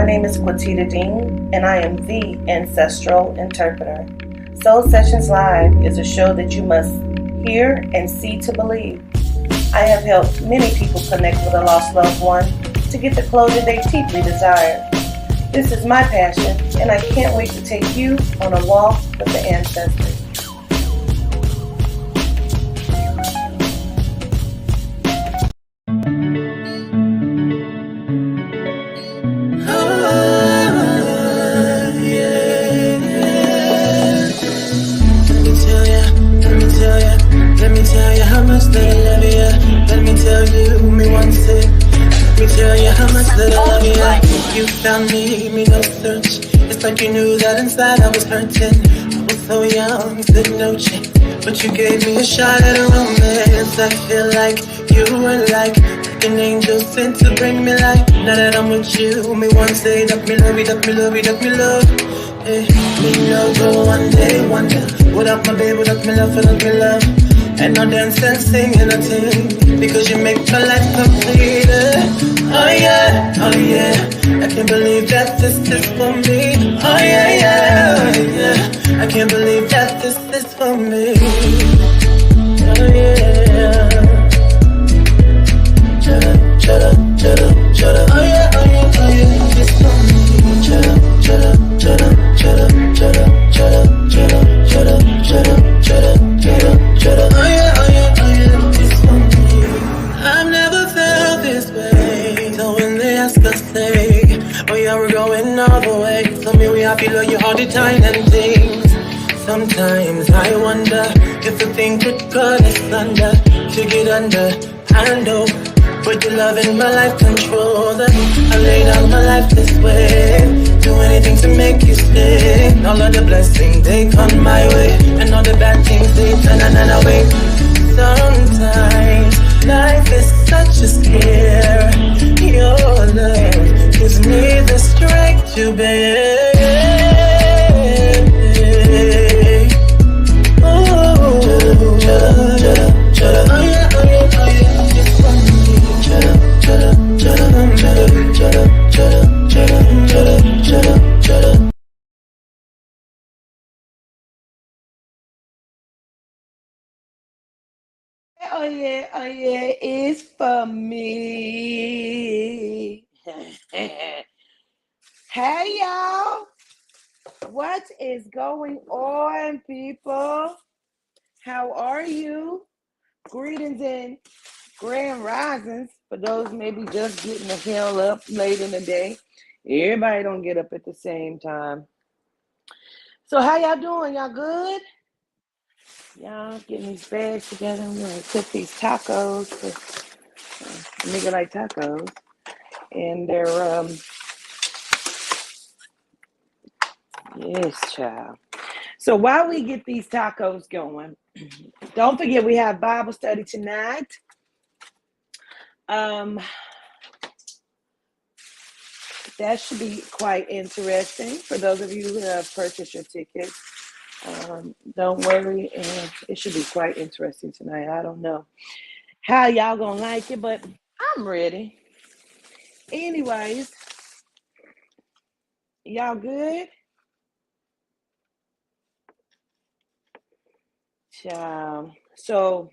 My name is Quatita Dean, and I am the Ancestral Interpreter. Soul Sessions Live is a show that you must hear and see to believe. I have helped many people connect with a lost loved one to get the closure they deeply desire. This is my passion, and I can't wait to take you on a walk with the ancestors. Let me tell you how much that I love you. Let me tell you me once it. Let me tell you how much that I love you. You found me no search. It's like you knew that inside I was hurting. I was so young, said no chance, but you gave me a shot at a romance. I feel like you were like an angel sent to bring me life. Now that I'm with you, me one say that me love you, that me love you, that me love. Hey, me no go one day wonder. Without my baby, without me love, without me love. And I dance and sing and I sing because you make my life complete. Oh yeah, oh yeah. I can't believe that this is for me. Oh yeah, yeah, oh yeah. I can't believe that this is for me. Oh yeah. Shut up, shut up, shut up, shut up. Oh yeah, oh yeah, oh yeah. It's for me. Shut up, shut up, shut up, shut up, shut up, shut up, shut up, shut up, shut up, shut up, shut up, shut up. Oh yeah, oh yeah, oh yeah. It's for me. I've never felt this way. So when they ask us, say, oh yeah, we're going all the way. Tell me we happy, love you all the time and things. Sometimes I wonder if the thing could cut us under to get under. I know. With your love in my life control that I laid out my life this way. Do anything to make you stay. All of the blessings they come my way, and all the bad things they turn away. Sometimes life is such a scare. Your love gives me the strength to bear. Oh, shut up, shut up, shut up. Oh yeah, oh yeah, oh yeah. Shut up, shut up, shut up, shut up, shut up, shut up, shut up, shut up, shut up, shut up. Oh yeah, it's for me. Hey y'all, what is going on, people? How are you? Greetings and grand risings for those maybe just getting the hell up late in the day. Everybody don't get up at the same time. So how y'all doing? Y'all good? Y'all getting these bags together. I'm gonna cook these tacos. A nigga like tacos, and they're yes, child. So while we get these tacos going, don't forget we have Bible study tonight. That should be quite interesting for those of you who have purchased your tickets. Don't worry, it should be quite interesting tonight. I don't know how y'all gonna like it, but I'm ready. Anyways, y'all good? So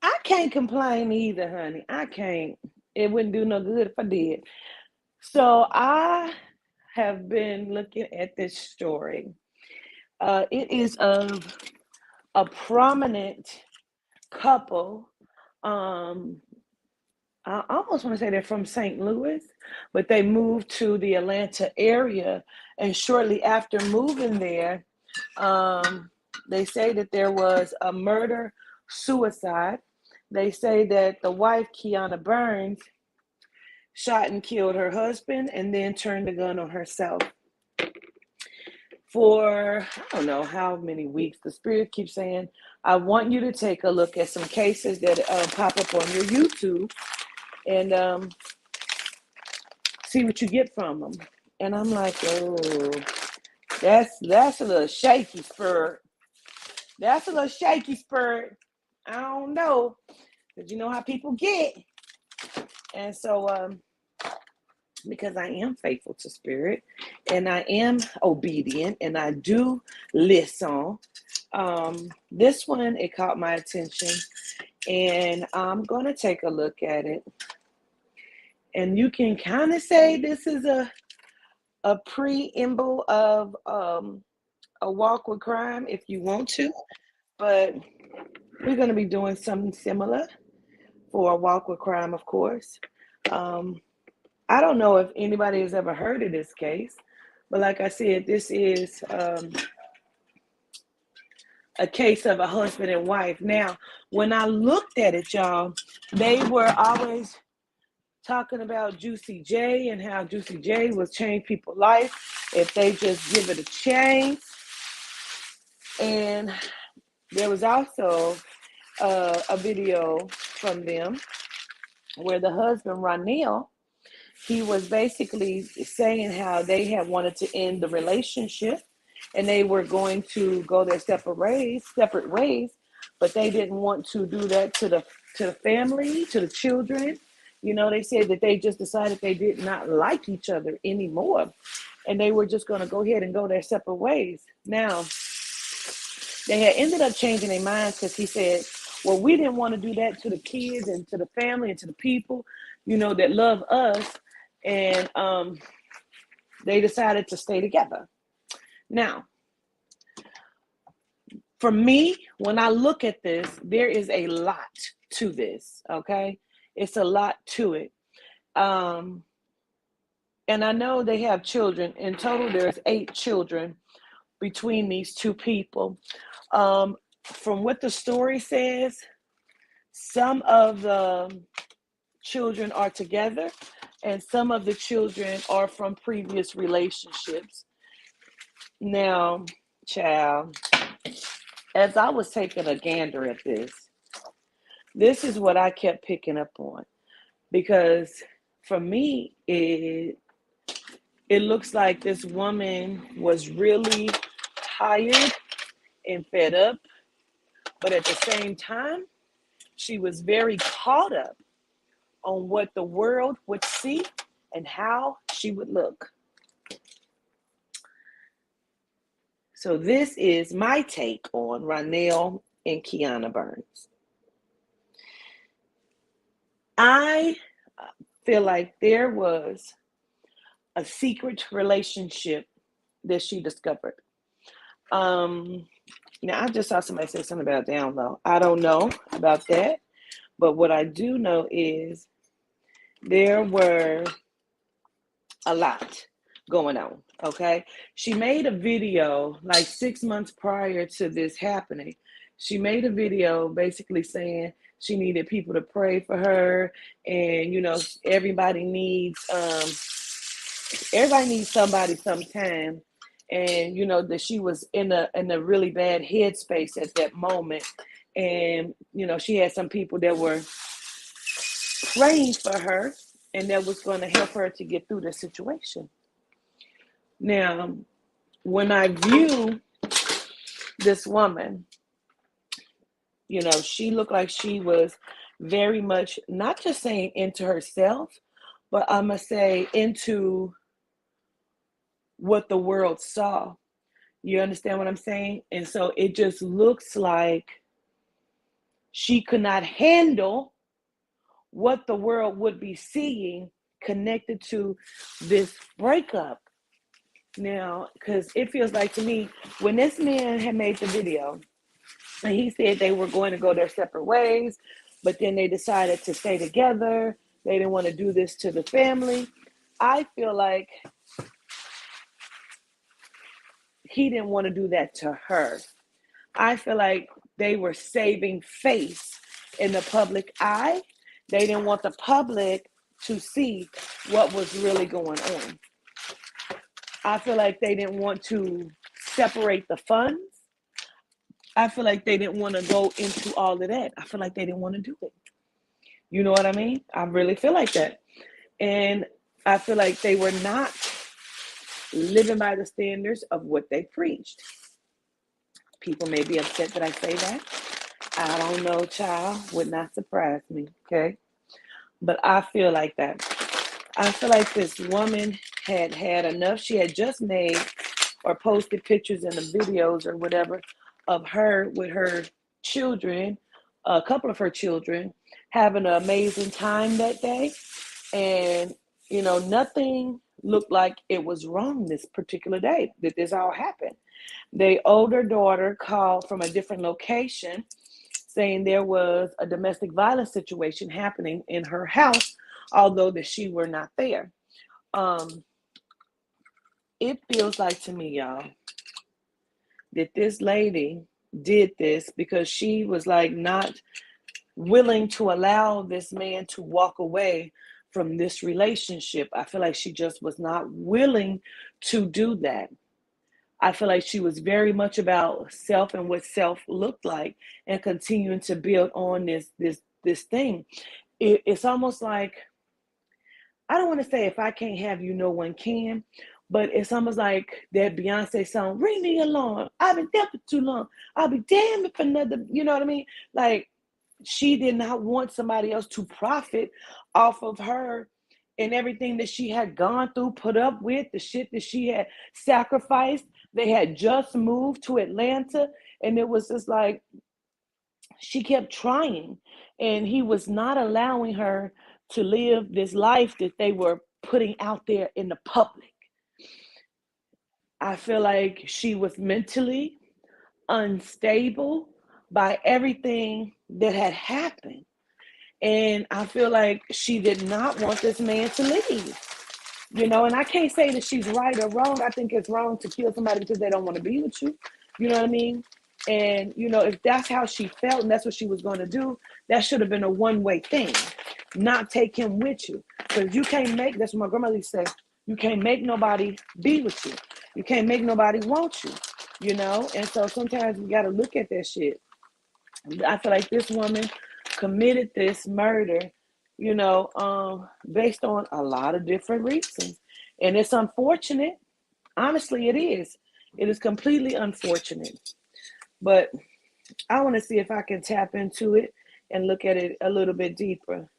I can't complain either, honey. I can't. It wouldn't do no good if I did. So I have been looking at this story. It is of a prominent couple. I almost want to say they're from St. Louis, but they moved to the Atlanta area. And shortly after moving there, they say that there was a murder suicide. They say that the wife, Keianna Burns, shot and killed her husband and then turned the gun on herself. For I don't know how many weeks, the spirit keeps saying, I want you to take a look at some cases that pop up on your YouTube and see what you get from them. And I'm like, oh, that's a little shaky spirit. That's a little shaky spirit. I don't know, because you know how people get. And so because I am faithful to spirit and I am obedient and I do listen. This one, it caught my attention and I'm going to take a look at it. And you can kind of say this is a preamble of a walk with crime if you want to, but we're going to be doing something similar for a walk with crime, of course. Um, I don't know if anybody has ever heard of this case, but like I said, this is a case of a husband and wife. Now, when I looked at it, y'all, they were always talking about Juicy J and how Juicy J will change people's life if they just give it a chance. And there was also a video from them where the husband, Ronnell, he was basically saying how they had wanted to end the relationship and they were going to go their separate ways, but they didn't want to do that to the family, to the children. You know, they said that they just decided they did not like each other anymore, and they were just going to go ahead and go their separate ways. Now, they had ended up changing their minds because he said, well, we didn't want to do that to the kids and to the family and to the people, you know, that love us. And they decided to stay together. Now, for me, when I look at this, there is a lot to this, okay? It's a lot to it. And I know they have children. In total, there's 8 children between these two people. From what the story says, some of the children are together and some of the children are from previous relationships. Now, child, as I was taking a gander at this is what I kept picking up on. Because for me, it looks like this woman was really tired and fed up, but at the same time, she was very caught up on what the world would see and how she would look. So this is my take on Ronnell and Keianna Burns. I feel like there was a secret relationship that she discovered. Now, I just saw somebody say something about down low. I don't know about that, but what I do know is there were a lot going on, okay? She made a video like 6 months prior to this happening. She made a video basically saying she needed people to pray for her, and you know, everybody needs somebody sometime, and you know that she was in a really bad headspace at that moment, and you know she had some people that were praying for her and that was going to help her to get through the situation. Now, when I view this woman, you know, she looked like she was very much not just saying into herself, but I'm going to say into what the world saw. You understand what I'm saying? And so it just looks like she could not handle what the world would be seeing connected to this breakup. Now, because it feels like to me, when this man had made the video, and he said they were going to go their separate ways, but then they decided to stay together. They didn't want to do this to the family. I feel like he didn't want to do that to her. I feel like they were saving face in the public eye. They didn't want the public to see what was really going on. I feel like they didn't want to separate the funds. I feel like they didn't want to go into all of that. I feel like they didn't want to do it. You know what I mean? I really feel like that. And I feel like they were not living by the standards of what they preached. People may be upset that I say that. I don't know, child. Would not surprise me, okay? But I feel like that. I feel like this woman had had enough. She had just made or posted pictures and the videos or whatever of her with her children, a couple of her children, having an amazing time that day. And, nothing looked like it was wrong this particular day that this all happened. The older daughter called from a different location saying there was a domestic violence situation happening in her house, although that she were not there. Um, it feels like to me, y'all, that this lady did this because she was like not willing to allow this man to walk away from this relationship. I feel like she just was not willing to do that. I feel like she was very much about self and what self looked like and continuing to build on this thing. It's almost like, I don't want to say if I can't have you, no one can, but it's almost like that Beyonce song, ring the alarm. I've been there for too long. I'll be damned if another, you know what I mean? Like, she did not want somebody else to profit off of her and everything that she had gone through, put up with, the shit that she had sacrificed. They had just moved to Atlanta, and it was just like she kept trying, and he was not allowing her to live this life that they were putting out there in the public. I feel like she was mentally unstable by everything that had happened. And I feel like she did not want this man to leave. And I can't say that she's right or wrong. I think it's wrong to kill somebody because they don't want to be with you. You know what I mean? And, if that's how she felt and that's what she was going to do, that should have been a one-way thing. Not take him with you. Because you can't make, that's what my grandmother used to say, you can't make nobody be with you. You can't make nobody want you. And so sometimes we got to look at that shit. I feel like this woman committed this murder, based on a lot of different reasons. And it's unfortunate. Honestly, it is. It is completely unfortunate. But I want to see if I can tap into it and look at it a little bit deeper.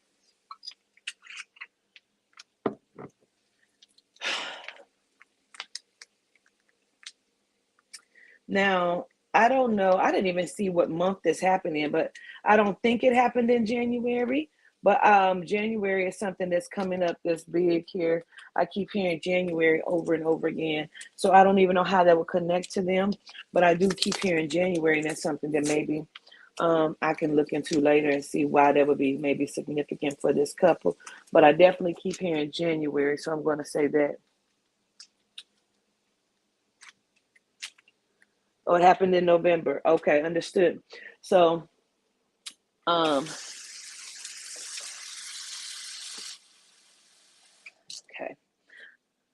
Now, I don't know. I didn't even see what month this happened in, but I don't think it happened in January. But January is something that's coming up that's big here. I keep hearing January over and over again. So I don't even know how that would connect to them. But I do keep hearing January, and that's something that maybe I can look into later and see why that would be maybe significant for this couple. But I definitely keep hearing January, so I'm going to say that. Oh, it happened in November. Okay, understood. So, okay.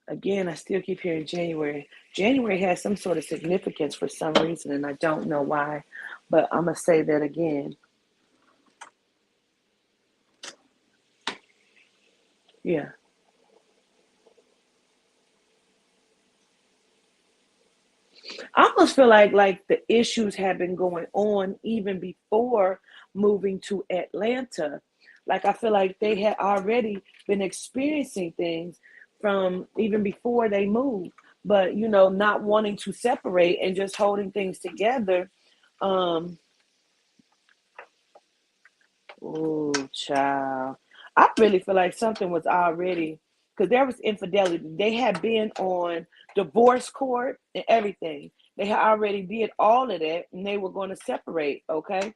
Again, I still keep hearing January. January has some sort of significance for some reason, and I don't know why, but I'm going to say that again. Yeah. I almost feel like the issues have been going on even before moving to Atlanta. Like I feel like they had already been experiencing things from even before they moved, but not wanting to separate and just holding things together. Um, oh, child. I really feel like something was already, because there was infidelity. They had been on divorce court and everything. They had already did all of that, and they were going to separate. Okay,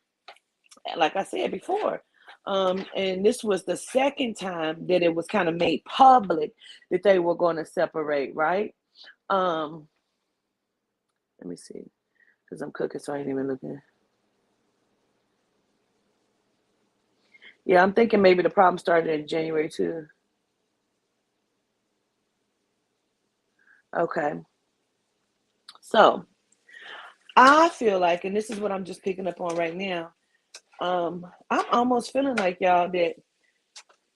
like I said before, and this was the second time that it was kind of made public that they were going to separate. Right? Um, let me see, because I'm cooking, so I ain't even looking. Yeah, I'm thinking maybe the problem started in January too. Okay, so I feel like, and this is what I'm just picking up on right now. I'm almost feeling like y'all that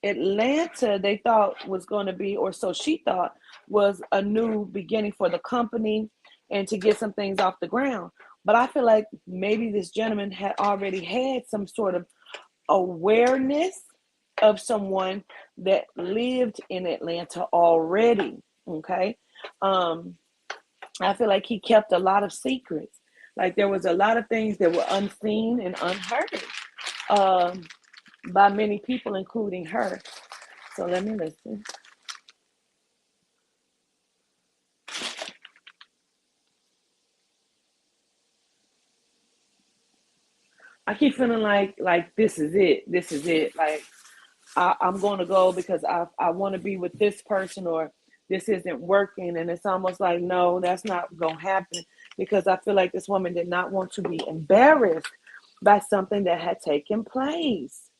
Atlanta they thought was going to be, or so she thought, was a new beginning for the company and to get some things off the ground. But I feel like maybe this gentleman had already had some sort of awareness of someone that lived in Atlanta already. Okay. Um, I feel like he kept a lot of secrets. Like there was a lot of things that were unseen and unheard um, by many people, including her. So let me listen. I keep feeling like this is it. This is it. Like I'm going to go because I want to be with this person, or this isn't working. And it's almost like, no, that's not going to happen, because I feel like this woman did not want to be embarrassed by something that had taken place.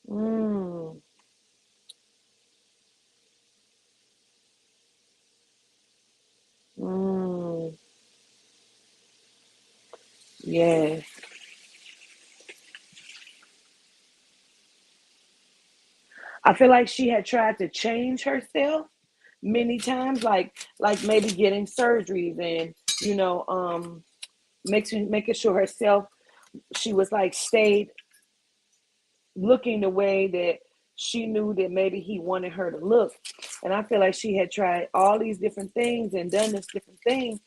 Mm, mm, yes. I feel like she had tried to change herself many times, like maybe getting surgeries and making sure herself, she was like stayed looking the way that she knew that maybe he wanted her to look. And I feel like she had tried all these different things and done this different thing,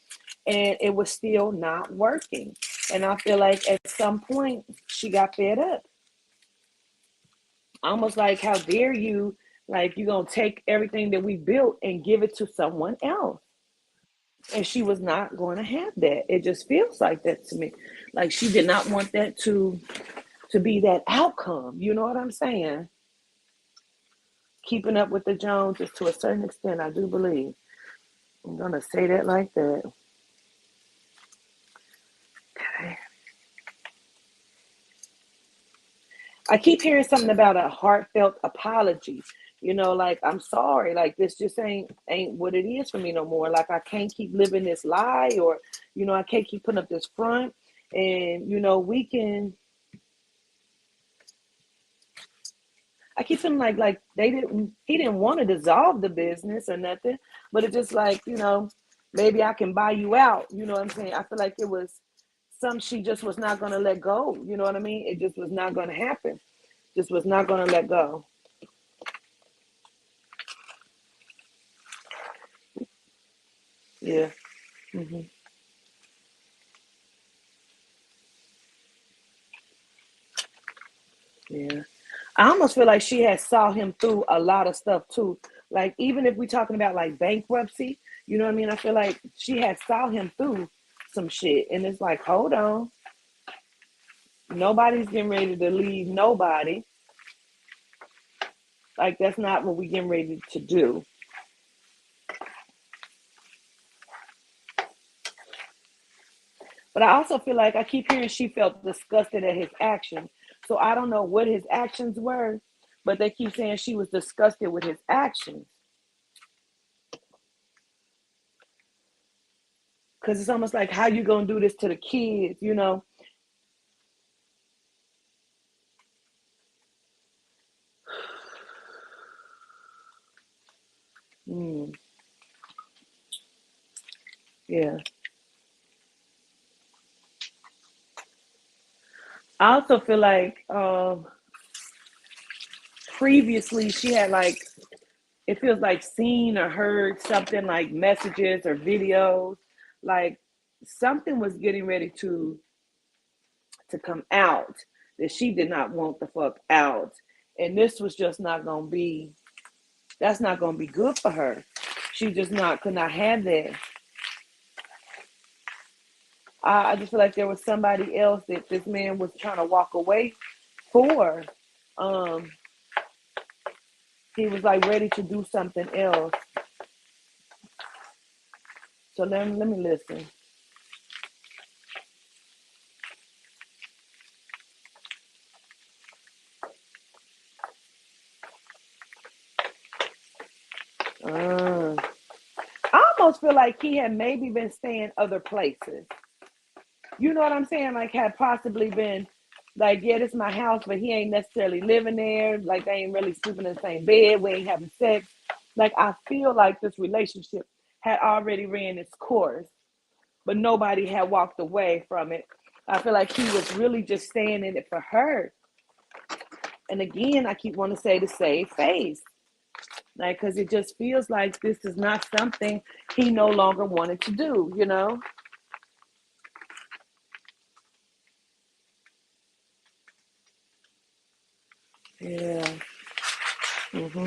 and it was still not working. And I feel like at some point she got fed up. Almost like, how dare you? Like, you're going to take everything that we built and give it to someone else. And she was not going to have that. It just feels like that to me. Like she did not want that to be that outcome. You know what I'm saying? Keeping up with the Joneses to a certain extent, I do believe. I'm gonna say that like that. Okay. I keep hearing something about a heartfelt apology. Like, I'm sorry. Like, this just ain't what it is for me no more. Like, I can't keep living this lie, or I can't keep putting up this front. And we can. I keep feeling like they didn't. He didn't want to dissolve the business or nothing, but it's just like, maybe I can buy you out. You know what I'm saying? I feel like it was some she just was not going to let go. You know what I mean? It just was not going to happen. Just was not going to let go. Yeah. Hmm. Yeah. I almost feel like she had saw him through a lot of stuff too. Like, even if we're talking about like bankruptcy, you know what I mean? I feel like she had saw him through some shit, and it's like, hold on, nobody's getting ready to leave nobody. Like, that's not what we getting ready to do. But I also feel like I keep hearing she felt disgusted at his actions. So I don't know what his actions were, but they keep saying she was disgusted with his actions. Because it's almost like, how you gonna do this to the kids? Mm, yeah. I also feel like previously she had, like, it feels like, seen or heard something, like messages or videos, like something was getting ready to come out that she did not want the fuck out. And this was just not gonna be, that's not gonna be good for her. She just not could not have that. I just feel like there was somebody else that this man was trying to walk away for. Um, he was like ready to do something else. So let me listen. Uh, I almost feel like he had maybe been staying other places. You know what I'm saying? Like, had possibly been like, yeah, this is my house, but he ain't necessarily living there. Like, they ain't really sleeping in the same bed. We ain't having sex. Like, I feel like this relationship had already ran its course, but nobody had walked away from it. I feel like he was really just staying in it for her. And again, I keep wanting to say to save face. Like, because it just feels like this is not something he no longer wanted to do, you know? Yeah. hmm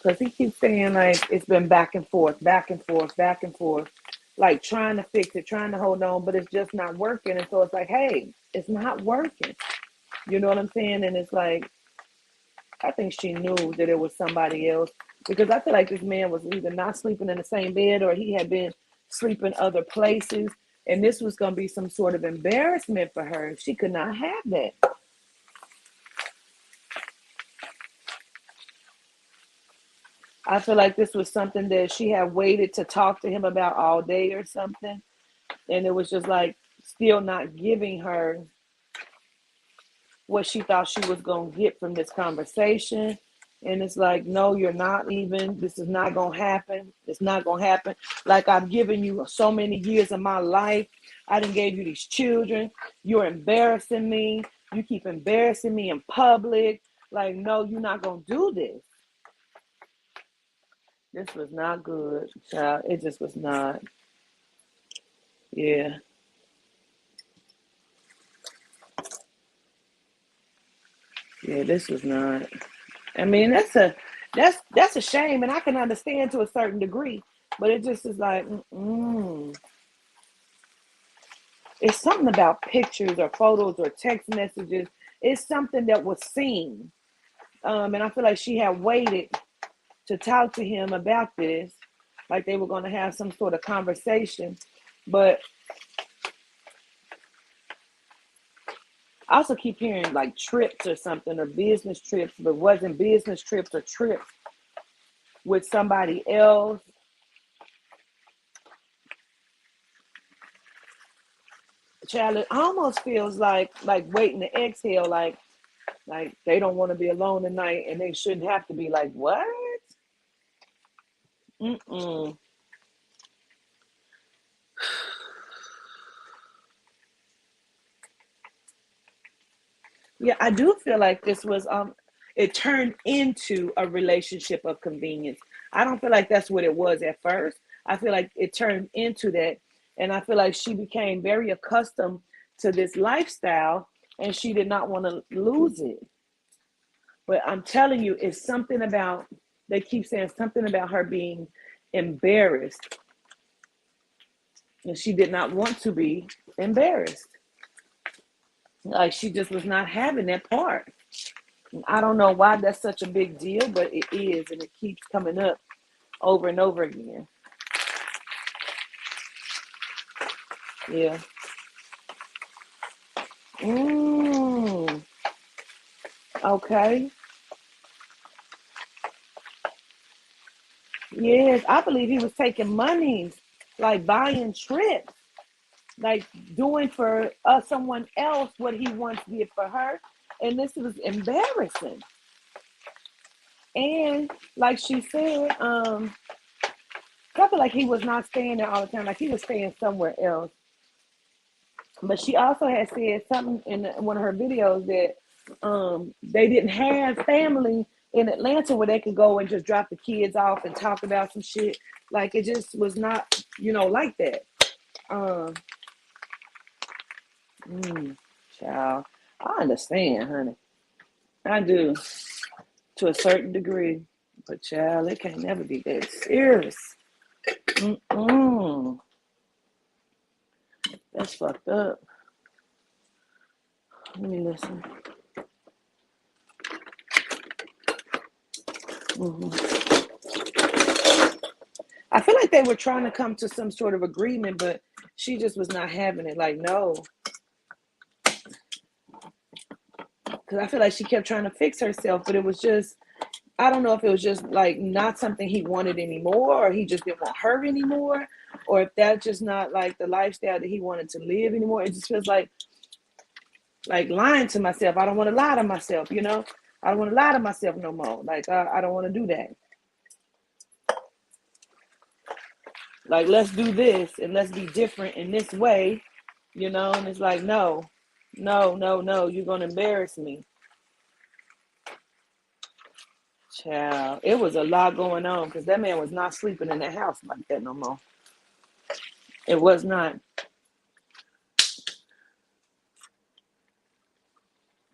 Because he keeps saying, like, it's been back and forth, back and forth, back and forth, like trying to fix it, trying to hold on, but it's just not working. And so it's like, hey, it's not working. You know what I'm saying? And it's like, I think she knew that it was somebody else because I feel like this man was either not sleeping in the same bed or he had been sleeping other places. And this was going to be some sort of embarrassment for her. She could not have that. I feel like this was something that she had waited to talk to him about all day or something. And it was just like still not giving her what she thought she was going to get from this conversation. And it's like, no, you're not leaving. This is not going to happen. It's not going to happen. Like, I've given you so many years of my life. I done gave you these children. You're embarrassing me. You keep embarrassing me in public. Like, no, you're not going to do this. This was not good, child. It just was not. Yeah. Yeah, this was not. I mean, that's a shame, and I can understand to a certain degree, but it just is like, it's something about pictures or photos or text messages. It's something that was seen, and I feel like she had waited to talk to him about this, like they were going to have some sort of conversation, but I also keep hearing like trips or something or business trips, but it wasn't business trips or trips with somebody else. Child, it almost feels like waiting to exhale, like they don't want to be alone tonight and they shouldn't have to be like, what? Mm-mm. Yeah, I do feel like this was it turned into a relationship of convenience. I don't feel like that's what it was at first. I feel like it turned into that. And I feel like she became very accustomed to this lifestyle and she did not want to lose it. But I'm telling you, it's something about, they keep saying something about her being embarrassed. And she did not want to be embarrassed. Like she just was not having that part. I don't know why that's such a big deal, but it is. And it keeps coming up over and over again. Yeah. Mm, okay. Yes, I believe he was taking money, like buying trips, like doing for someone else what he once did for her. And this was embarrassing. And like she said, I feel like he was not staying there all the time. Like he was staying somewhere else. But she also had said something in one of her videos that they didn't have family in Atlanta where they could go and just drop the kids off and talk about some shit. Like it just was not, like that. Um, Child, I understand, honey. I do to a certain degree. But child, it can't never be that serious. Mm-mm. That's fucked up. Let me listen. hmm I feel like they were trying to come to some sort of agreement, but she just was not having it. Like, no. Because I feel like she kept trying to fix herself, but it was just, I don't know if it was just like not something he wanted anymore, or he just didn't want her anymore, or if that's just not like the lifestyle that he wanted to live anymore. It just feels like lying to myself. I don't want to lie to myself, I don't want to lie to myself no more. Like, I don't want to do that. Like, let's do this and let's be different in this way. And it's like, no, no, no, no, you're gonna embarrass me. Child, it was a lot going on because that man was not sleeping in that house like that no more. It was not.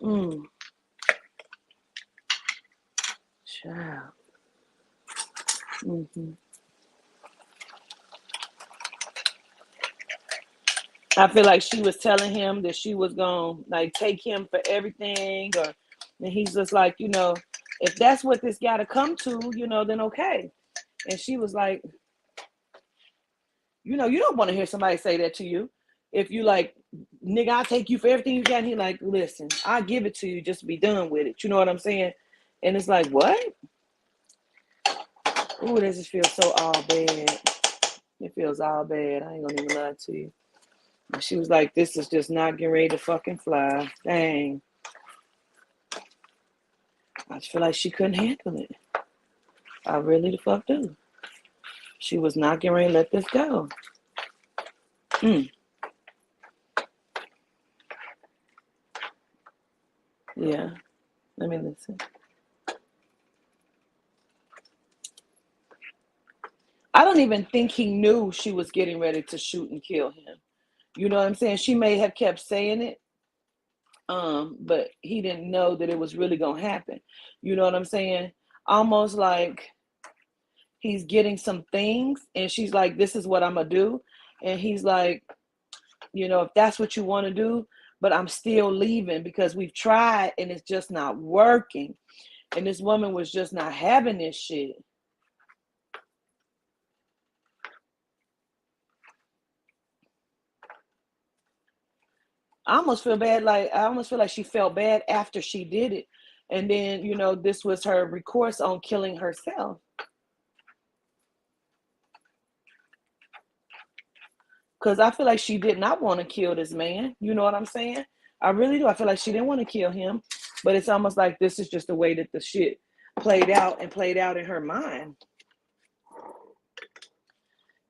Mm, child. Hmm. I feel like she was telling him that she was gonna like take him for everything, and he's just like, if that's what this got to come to, then okay. And she was like, you don't want to hear somebody say that to you. If you like, nigga, I'll take you for everything you got. And he like, listen, I'll give it to you, just be done with it. You know what I'm saying? And it's like, what? Ooh, this just feels so all bad. It feels all bad. I ain't gonna even lie to you. And she was like, this is just not getting ready to fucking fly. Dang. I just feel like she couldn't handle it. I really the fuck do. She was not getting ready to let this go. Mm. Yeah. Let me listen. I don't even think he knew she was getting ready to shoot and kill him. You know what I'm saying? She may have kept saying it, but he didn't know that it was really gonna happen. You know what I'm saying? Almost like he's getting some things, and she's like, "This is what I'm gonna do," and he's like, "If that's what you want to do, but I'm still leaving because we've tried and it's just not working." And this woman was just not having this shit. I almost feel like she felt bad after she did it. And then, this was her recourse on killing herself. Because I feel like she did not want to kill this man. You know what I'm saying? I really do. I feel like she didn't want to kill him. But it's almost like this is just the way that the shit played out in her mind.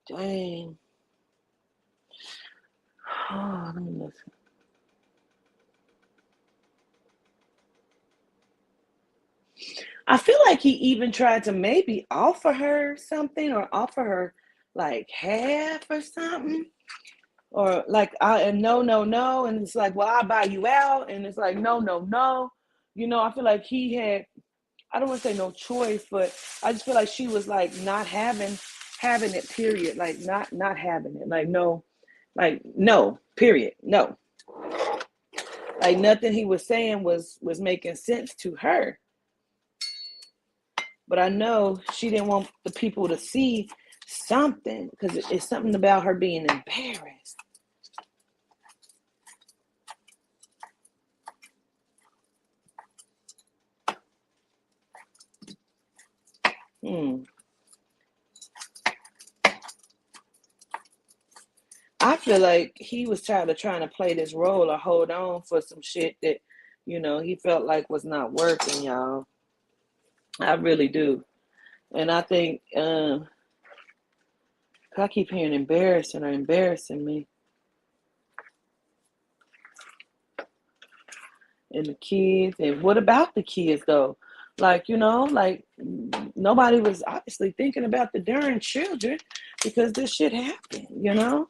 Dang. Oh, let me listen. I feel like he even tried to maybe offer her something or offer her like half or something. Or like, and no, no, no. And it's like, well, I'll buy you out. And it's like, no, no, no. I feel like he had, I don't want to say no choice, but I just feel like she was like not having it, period. Like not having it. Like no, period. No. Like nothing he was saying was making sense to her. But I know she didn't want the people to see something because it's something about her being embarrassed. Hmm. I feel like he was trying to play this role or hold on for some shit that, he felt like was not working, y'all. I really do. And I think I keep hearing embarrassing me. And the kids. And what about the kids though? Like, like nobody was obviously thinking about the darn children because this shit happened.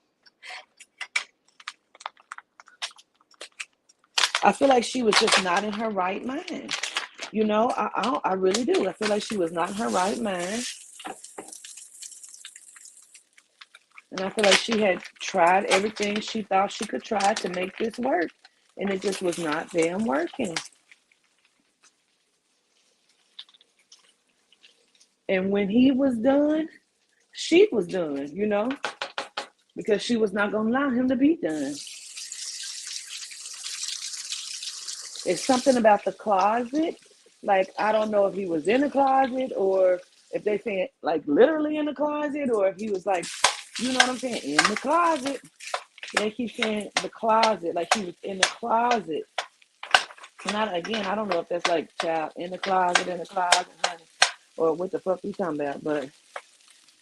I feel like she was just not in her right mind. I really do. I feel like she was not in her right mind. And I feel like she had tried everything she thought she could try to make this work. And it just was not damn working. And when he was done, she was done, because she was not going to allow him to be done. It's something about the closet. Like, I don't know if he was in the closet or if they saying like literally in the closet or if he was like, you know what I'm saying, in the closet. They keep saying the closet, like he was in the closet. And I don't know if that's like child in the closet, honey, or what the fuck we talking about, but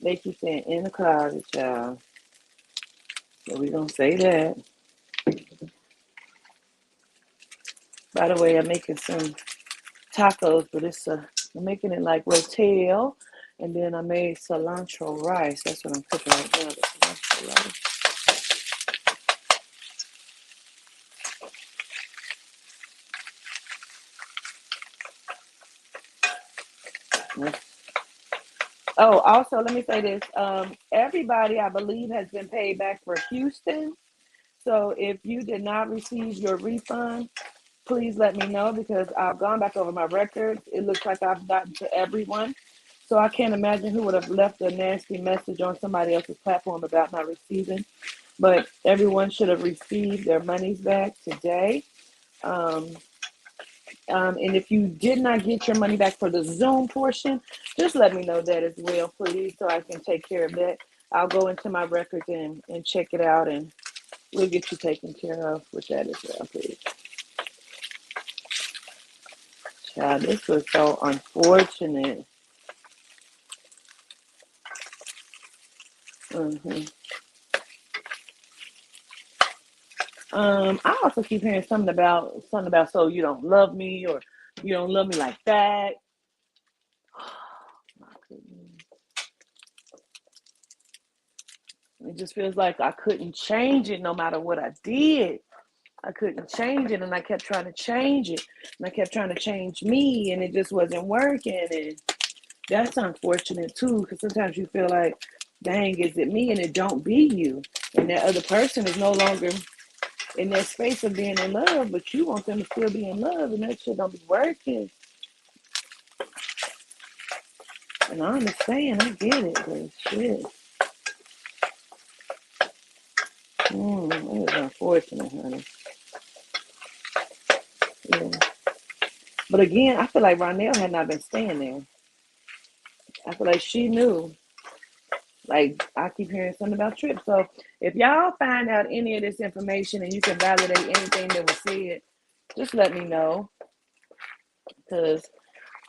they keep saying in the closet, child. So we gonna say that. By the way, I'm making some tacos, but I'm making it like rotel, and then I made cilantro rice. That's what I'm cooking right now. The cilantro rice. Oh, also, let me say this. Everybody, I believe, has been paid back for Houston. So if you did not receive your refund, please let me know because I've gone back over my records. It looks like I've gotten to everyone. So I can't imagine who would have left a nasty message on somebody else's platform about not receiving. But everyone should have received their monies back today. Um, and if you did not get your money back for the Zoom portion, just let me know that as well, please, so I can take care of that. I'll go into my records and check it out, and we'll get you taken care of with that as well, please. Child, this was so unfortunate. hmm I also keep hearing something about so you don't love me or you don't love me like that. My goodness. It just feels like I couldn't change it no matter what I did. I couldn't change it, and I kept trying to change it, and I kept trying to change me, and it just wasn't working. And that's unfortunate too, because sometimes you feel like, dang, is it me? And it don't be you, and that other person is no longer in that space of being in love, but you want them to still be in love, and that shit don't be working. And I understand, I get it, but shit, it was unfortunate, honey. Yeah. But again, I feel like Ronnell had not been staying there. I feel like she knew. Like, I keep hearing something about trips. So if y'all find out any of this information and you can validate anything that was said, just let me know. Because,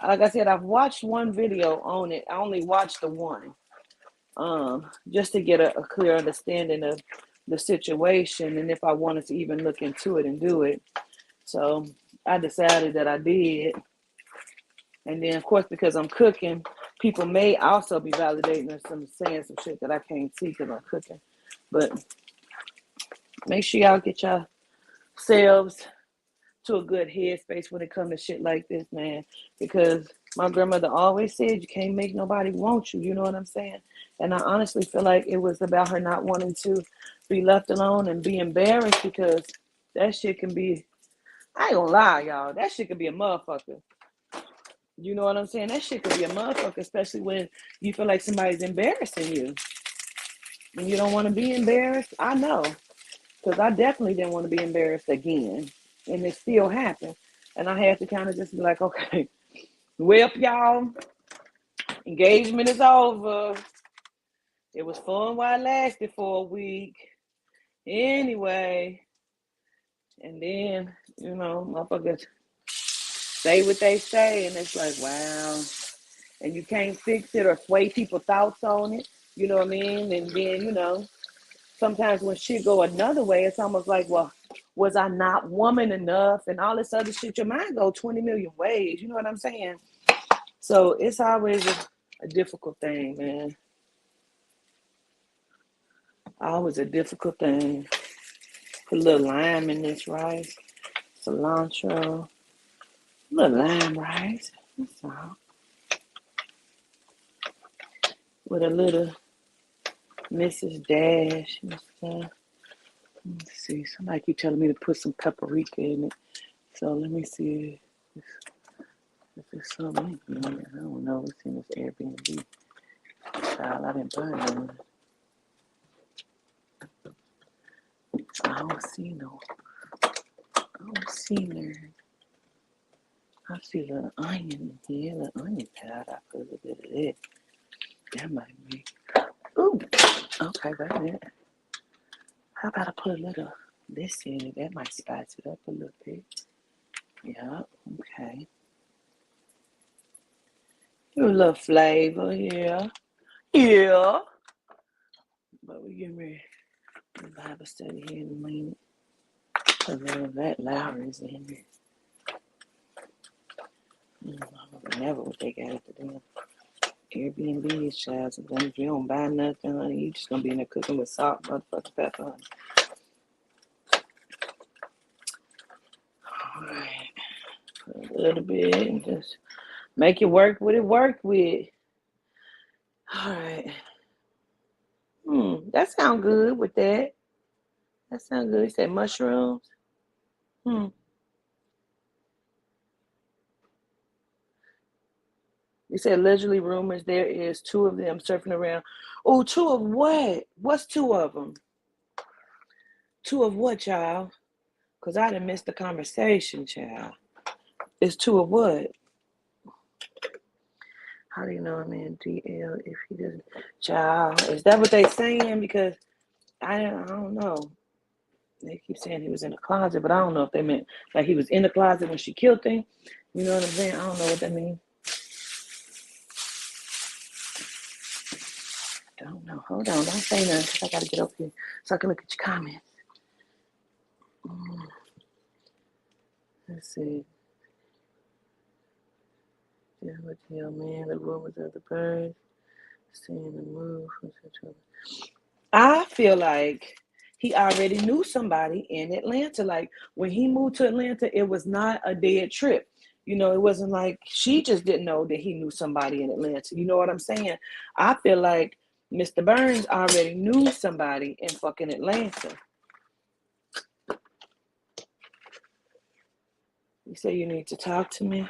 like I said, I've watched one video on it. I only watched the one, just to get a clear understanding of the situation and if I wanted to even look into it and do it. So I decided that I did. And then, of course, because I'm cooking, people may also be validating or saying some shit that I can't see because I'm cooking. But make sure y'all get yourselves to a good headspace when it comes to shit like this, man. Because my grandmother always said you can't make nobody want you. You know what I'm saying? And I honestly feel like it was about her not wanting to be left alone and be embarrassed because that shit can be, I ain't gonna lie, y'all, that shit can be a motherfucker. You know what I'm saying? That shit could be a motherfucker, especially when you feel like somebody's embarrassing you. And you don't want to be embarrassed. I know. Because I definitely didn't want to be embarrassed again. And it still happened. And I had to kind of just be like, okay, well, y'all, engagement is over. It was fun while it lasted for a week. Anyway. And then, motherfuckers say what they say. And it's like, wow. And you can't fix it or sway people's thoughts on it. You know what I mean? And then, sometimes when shit go another way, it's almost like, well, was I not woman enough and all this other shit? Your mind go 20 million ways. You know what I'm saying? So it's always a difficult thing, man. Always a difficult thing. Put a little lime in this rice, cilantro, a little lime rice. That's all. With a little Mrs. Dash and stuff. Let's see. Somebody keep telling me to put some paprika in it. So let me see if there's something in here. I don't know. It's in this Airbnb. Child, I didn't buy none. I don't see no. I don't see none. I see a little onion here, a little onion powder. I put a little bit of that. That might be. Ooh. Okay, wait a minute. How about I put a little this in it? That might spice it up a little bit. Yeah, okay. A little flavor, yeah. Yeah. But we getting ready to Bible study here in a minute. Because that Lowry's in there. Never what they got at the damn Airbnb is, child. Sometimes if you don't buy nothing, honey, you just gonna be in there cooking with salt, motherfucking pepper, honey. All right, a little bit, and just make it work with. All right. That sound good with that. That sound good. You said mushrooms. Hmm. You said allegedly rumors there is two of them surfing around. Oh, two of what? What's two of them? Two of what, child? Because I done missed the conversation, child. It's two of what? How do you know I'm in DL if he doesn't? Child, is that what they saying? Because I don't know. They keep saying he was in the closet, but I don't know if they meant like he was in the closet when she killed him. You know what I'm saying? I don't know what that means. Don't know. Hold on. Don't say nothing because I got to get up here so I can look at your comments. Let's see. Yeah, what the hell, man? The rumors of the birds. Seeing the move. I feel like he already knew somebody in Atlanta. Like when he moved to Atlanta, it was not a dead trip. You know, it wasn't like she just didn't know that he knew somebody in Atlanta. You know what I'm saying? I feel like Mr. Burns already knew somebody in fucking Atlanta. You say you need to talk to me?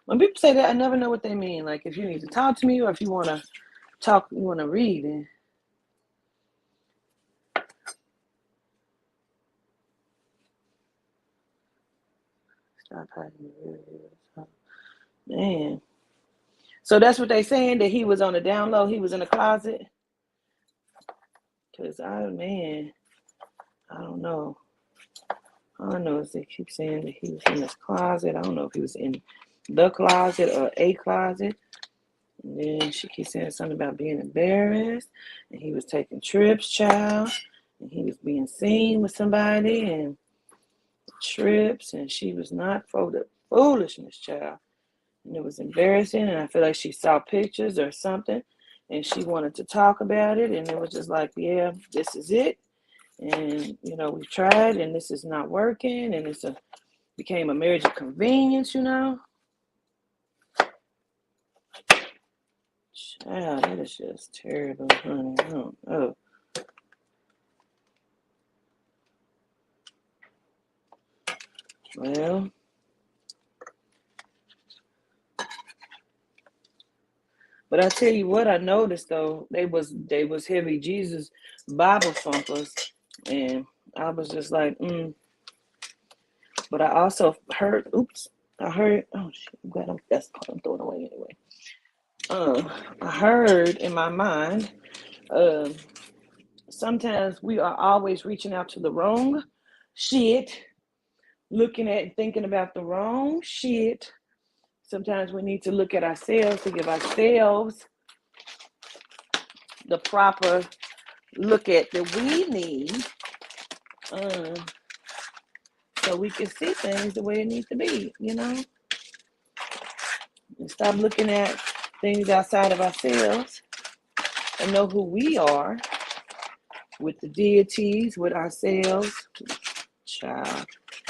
When people say that, I never know what they mean. Like if you need to talk to me or if you want to talk, you want to read it. Stop hiding the real. Man. So that's what they saying, that he was on the down low, he was in the closet? Because I don't know. All I know is they keep saying that he was in this closet. I don't know if he was in the closet or a closet. And then she keeps saying something about being embarrassed. And he was taking trips, child. And he was being seen with somebody and trips. And she was not for the foolishness, child. And it was embarrassing. And I feel like she saw pictures or something. And she wanted to talk about it. And it was just like, yeah, this is it. And, you know, we've tried and this is not working. And became a marriage of convenience, you know. Child, that is just terrible, honey. I don't know. Well, but I tell you what I noticed though, they was heavy Jesus Bible thumpers. And I was just like, But I also heard, oh shit, I'm glad I'm throwing away anyway. I heard in my mind, sometimes we are always reaching out to the wrong shit, looking at and thinking about the wrong shit. Sometimes we need to look at ourselves to give ourselves the proper look at that we need, so we can see things the way it needs to be, you know? And stop looking at things outside of ourselves and know who we are with the deities, with ourselves. Child,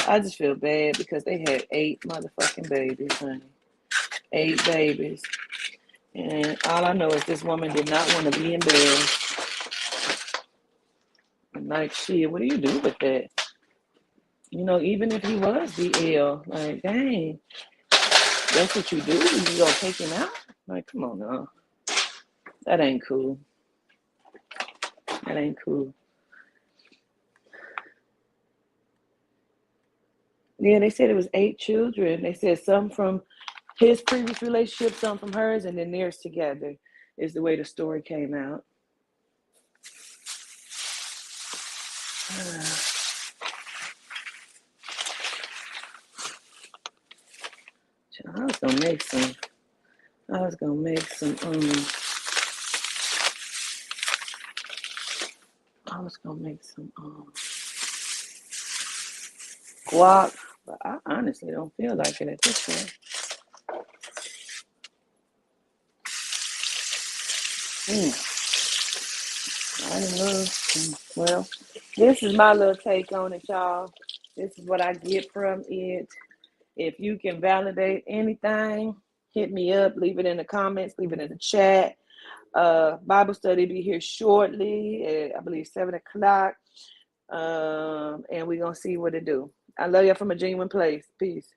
I just feel bad because they had 8 motherfucking babies, honey. 8 babies. And all I know is this woman did not want to be embarrassed. I'm like, shit, what do you do with that? You know, even if he was DL, like, dang, that's what you do? You gonna take him out? Like, come on now. That ain't cool. That ain't cool. Yeah, they said it was 8 children. They said some from his previous relationship, some from hers, and then theirs together is the way the story came out. I was gonna make some. I was gonna make some. Guac But I honestly don't feel like it at this point. I don't know. Well, this is my little take on it, y'all. This is what I get from it. If you can validate anything, hit me up. Leave it in the comments. Leave it in the chat. Bible study be here shortly at, I believe, 7 o'clock. And we're going to see what it do. I love y'all from a genuine place. Peace.